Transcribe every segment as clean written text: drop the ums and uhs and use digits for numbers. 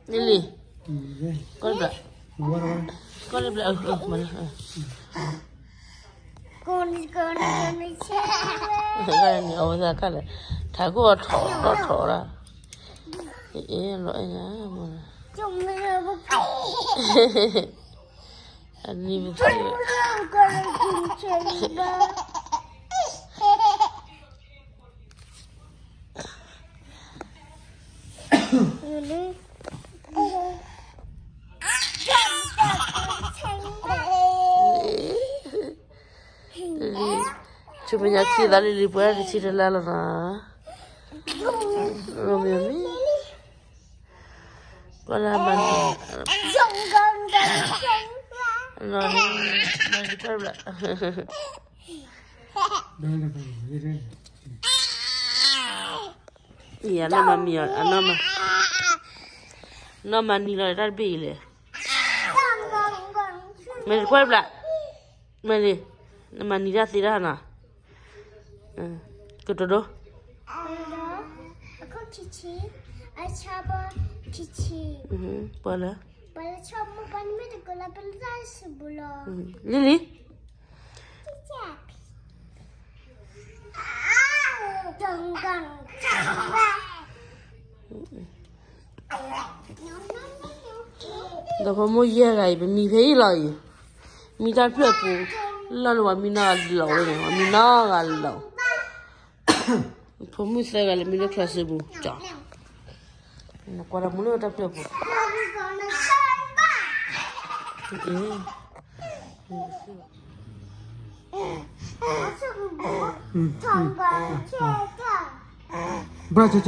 Lily. Con bla. Con bla. Mana. Con chơi. Cái này ở ra cái này. Thằng cô thọ ra. Loại nhá mà. Chúng mình là một cái. Anh đi với chị. Con chơi ba. Lily. Chúng mình nhắc chị đã Lily bữa đi chị là na. Romeo mi. Con là mình. Nó đi chơi lại. Iya, nó mà nó mà đi lại ra bìเลยmày quay lại mày đi nó mà đi ra xí ra nè cái đó Aku cici, coba cici. Boleh. Boleh coba pan mereka kalau belajar sebelum. Lily. Jangan. Đó có mua gì cái mì phải lại mì đã bữa bù là nó mì nào lẩu này mì nào là lẩu không mua sai cái mì nó khác xí bù chả nó qua đó mua nó đã bữa bù Bra cha.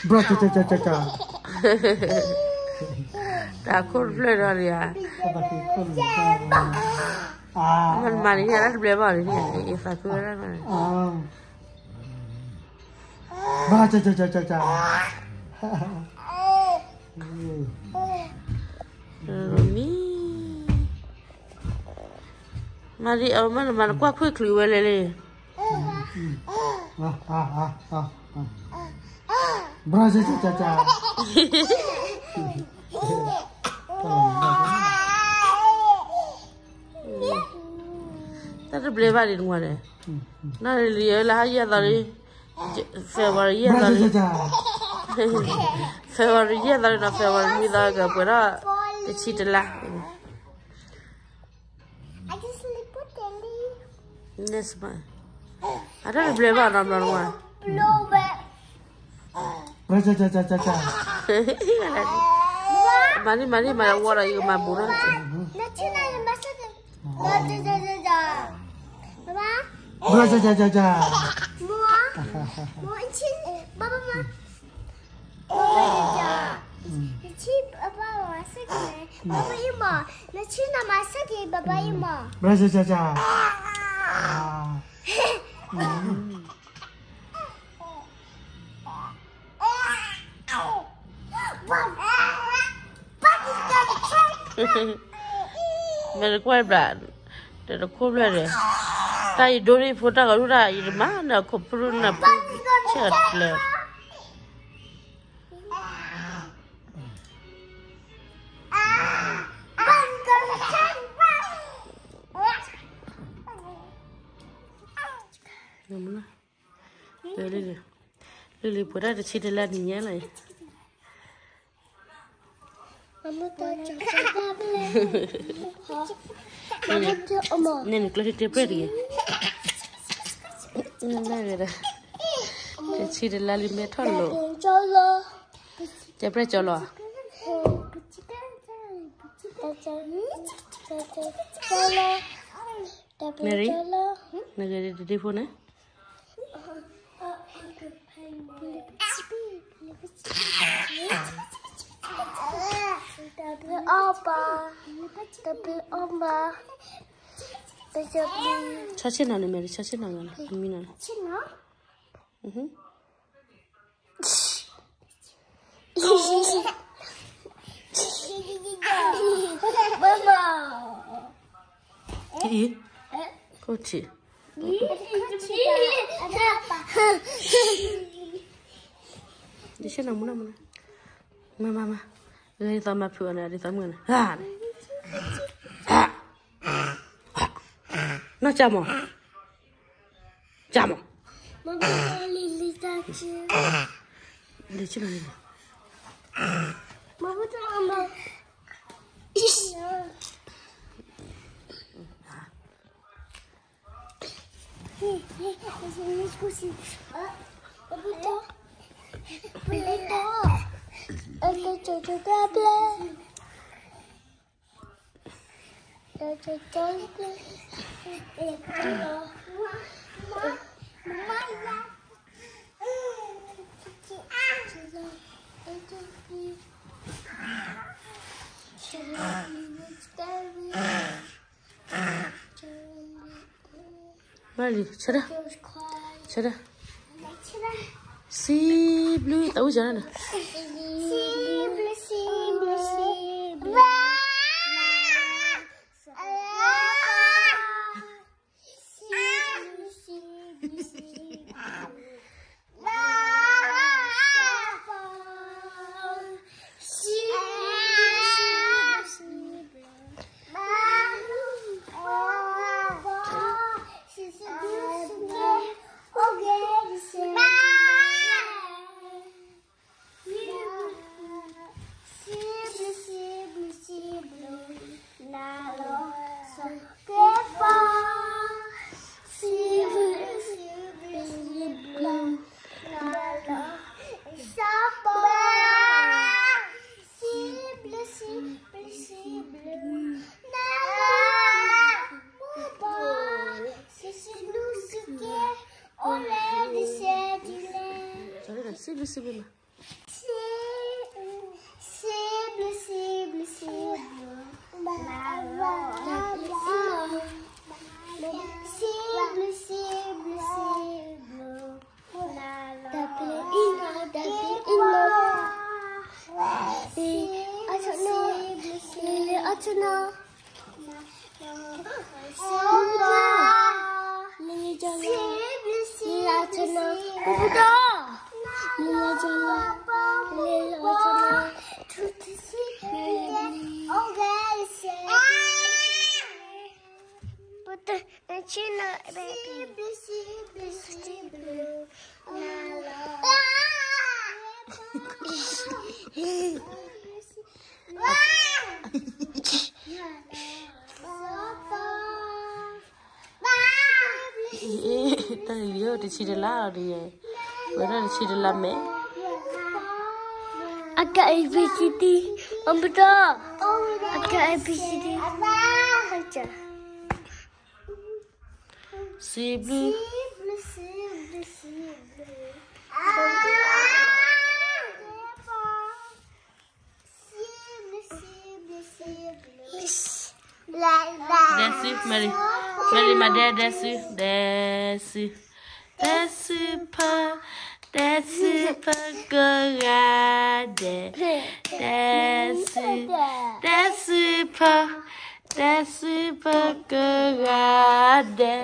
Bra cha. đã khôn lên rồi à mình mà đi nhà nó lên vào đi nhà phải cứ ra mà Bra cha. mi mà đi ở mà qua khuya khử về lên Bra cha. ta được lên vào đi đúng không nó liền là hay là đi February là đi February là nó February mi là cái bữa đó cái chi đó là Aku seliput tadi. yes mà ada được lên vào làm đâu mà Belum. Bra cha. mari mà qua đây mà bố nó Nak cina yang masuk. Dah. Baba. Bra cha. Mau cin. Baba mah. Baba. Cin apa masuk ni? Baba ima. Nak cina masuk ni baba ima. Bra cha. mày quay lại để nó khô lên rồi tay đôi đi phụ ta có ra gì mà nó khô luôn là chết rồi Lily phụ ta chỉ để làm gì nhá này Mama tak cakap boleh. Mama. Nenek kelas dia pergi. Nggak ada. Jadi dia lali metal lo. Jolo. Dia pergi jolo. Mary. Negara di telefon Tapi Oma. Caci nana Mary, caci nana. Amina. Cina? Ini. Cochi. Di sini mana. Mama. Ini sama puan ada sama ni. Ha. Nak jamu? Jamu. Mama lili saja. Di sini ni. Mama tu ambil. Ini kursi. Apa tu? Boleh tak? Aku cocok kabel. Cocok kabel. Mama ya. Mari, cerah. Si blue tahu jalan dah. Sibuk. Tadi dia di sini lah dia. Mana di sini lah me? Agak ABCD, betul. Agak ABCD. Saja. Si blue. Desce, Mary. Mary, my dad, desce. Desce pa gorade. Desce pa gorade.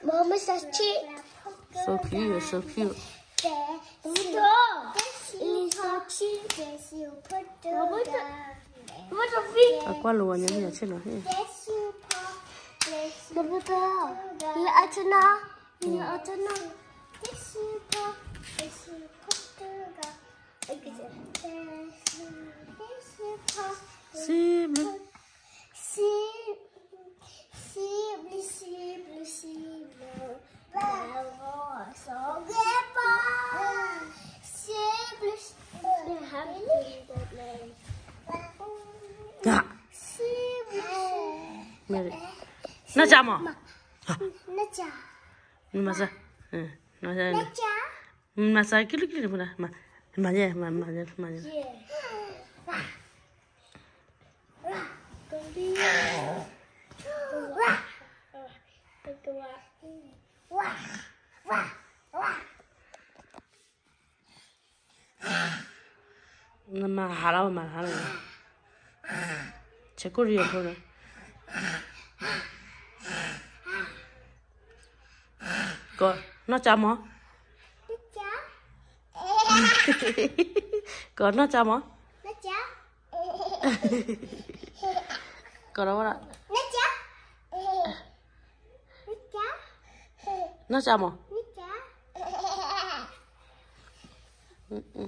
Mama sachi. So cute. Aku luar ni macam mana? Betul. Ini acuna. Si blue. Ya. Mary. Nak jamu? Masa. Masa kilo mana? Mana. Nama halau. Cekor dia pun. có nó chăm hả Nó chá. có nó chăm hả Nó chá. có đâu đó Nó chá. Nó chá. nó chăm hả Nó chá.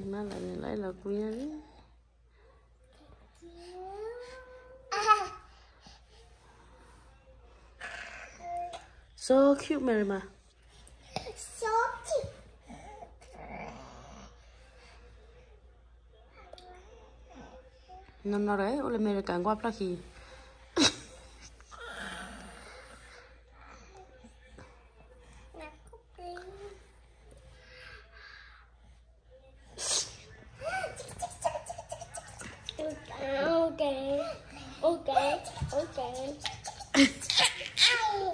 nó lại là quý đi so cute Mary mà So cute. nó đấy ôi là Mary càng qua plaki Okay. Okay. Okay.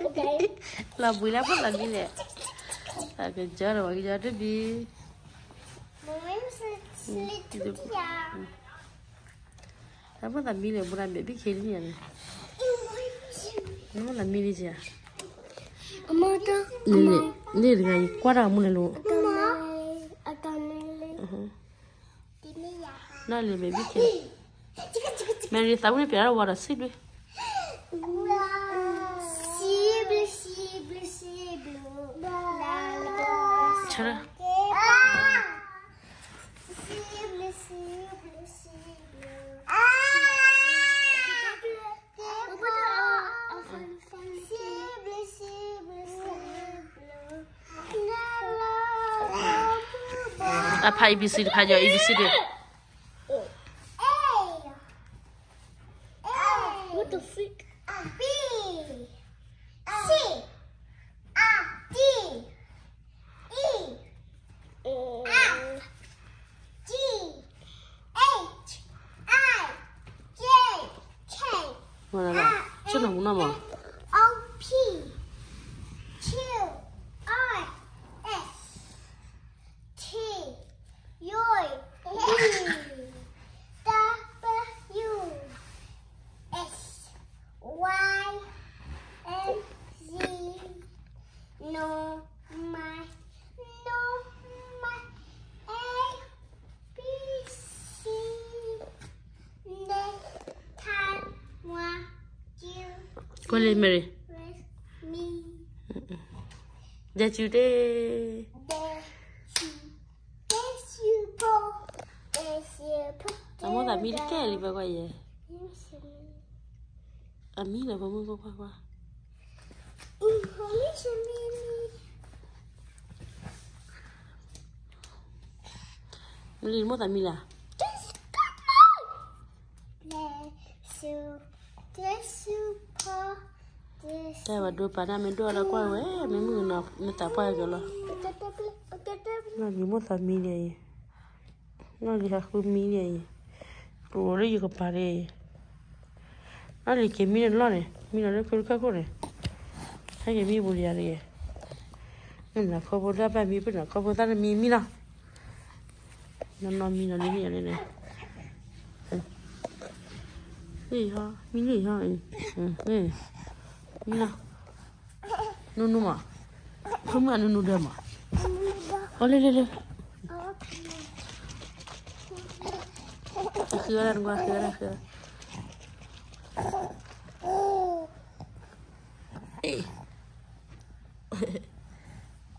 Okay. là buổi lắm rất là như vậy à cái giờ rồi cái giờ đi Mommy sleep ya. Nó rất là mini bữa nay biết khi gì này nó là mini gì à Mama đó. nè cái quá đau muốn luôn nó là biết khi mẹ đi tắm cái bể là vào xích đi chả à phải ABC phải giờ ABC đi What the freak? B C D E F G H I J K mà là chút nào cũng nằm à O P Q R S T U V W S Y and Z. No my A B C D time one you coi lên Mary with me. giờ chiều đi There's you go. There's you put. à muốn là mi cái đi vào quay về à mi là vào mua qua Celine muốn là mi là đây là đôi bạn mình đôi là quay về mình người nào mình tập quay rồi là nó đi muốn là mi này nó đi học mi này rồi đấy có bà đây nó đi cái mi này này mi này cứ cái này hay cái mi bùi này mình là không có ra bài mi bên là không có ra mi nào nó mi nó đi mi này này gì hả mi gì hả này mi nào nunu mà không mà nunu đâu mà ô lên khứa ra qua khứa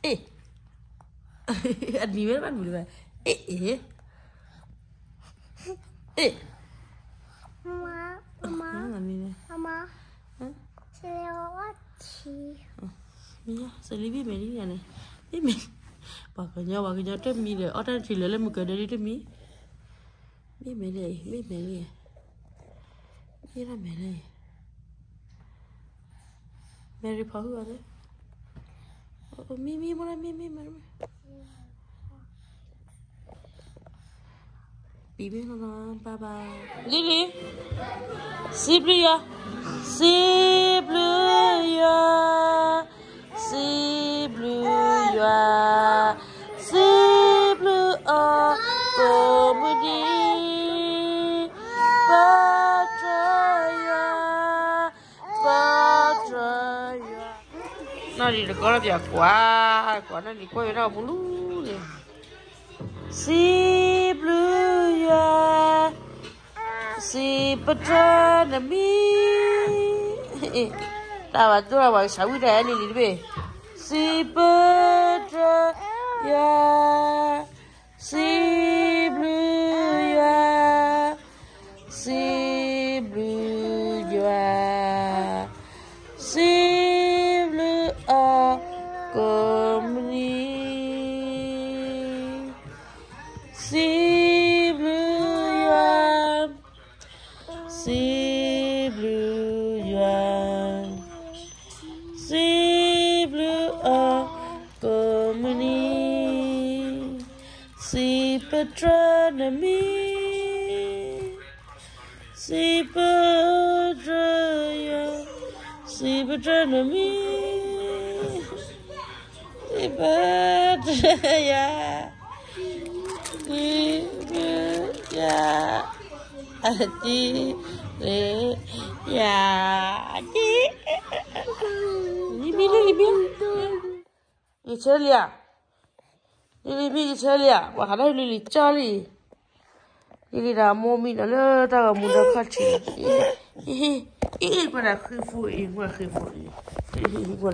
ê anh đi biết bạn mình ê Mama, làm gì này Mama, what? xử lý biết mày đi này biết mình bà cái nhau trên mi để ở đây thì lấy lên một cái đấy đi trên mi biết mày này biết là mày này mày đi phá hư đấy mi mà Bibi nó bye bye Lily Siblia comedy Patraya nó đi được có là việc quá là quả nó đi quay đâu bù lú nè si blue ya si patra na mi ta bà tôi là bà sáu cái này đi đi si patra ya si blue ya si blue ya si blue a company si blue ya si blue ya si blue a company si patronomy si patroya si patronomy si patroya si patroya ati re ya ti libi Celia libi Celia wa kana lili chali lili da momi na le ta ga mu da khachi para khifu e ngwa khifu e ngwa